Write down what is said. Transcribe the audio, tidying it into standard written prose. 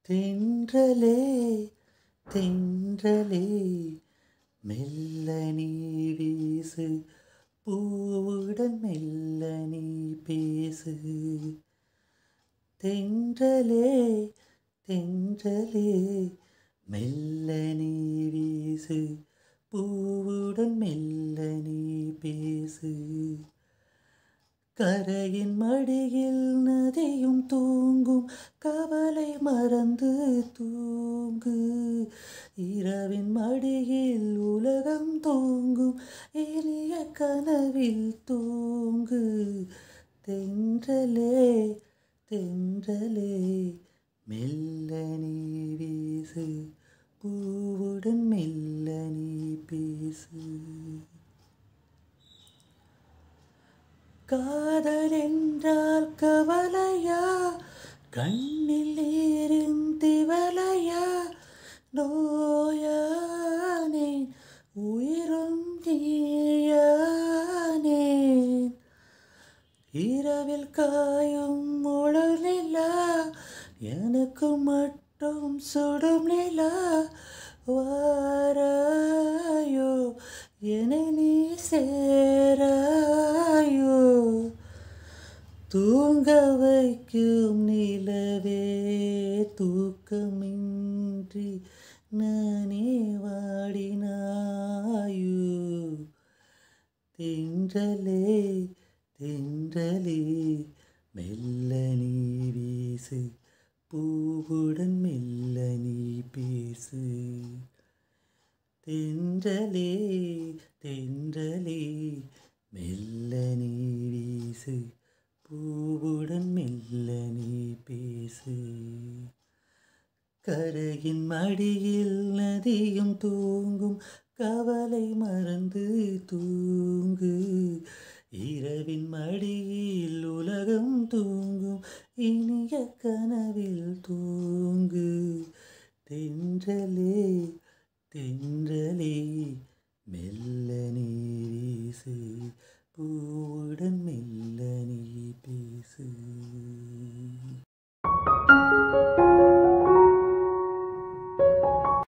தென்றலே தென்றலே மெல்ல நீ வீசு பூவுடன் மெல்ல நீ பேசு தென்றலே தென்றலே மெல்ல நீ வீசு பூவுடன் மெல்ல நீ பேசு கரையின் மடியில் நதியும் தூங்கும் கவலை மறந்து தூங்கு இரவின் மடியில் உலகம் தூங்கும் இனிய கனவில் தூங்கு தென்றலே தென்றலே மெல்ல நீ வீசு பூவுடன் மெல்ல நீ பேசு காதல் என்றால் கவலையா கண்ணில் நீரின் திவலையா நோயானேன் உயிரும் நீயானேன் இரவில் காயும் முழு நிலா எனக்கு மட்டும் சுடும் நிலா வாராயோ என்னை நீ சேராயோ தூங்க வைக்கும் நிலவே தூக்கமின்றி நானே வாடினாயோ தென்றலே தென்றலே மெல்ல நீ வீசு பூவுடன் மெல்ல நீ பேசு தென்றலே தென்றலே மெல்ல நீ வீசு பூவுடன் மெல்ல நீ பேசு கரையின் மடியில் நதியும் தூங்கும் கவலை மறந்து தூங்கு இரவின் மடியில் உலகம் தூங்கும் இனிய கனவில் தூங்கு தென்றலே தென்றலே மெல்ல நீ வீசு பூவுடன் மெல்ல நீ பேசு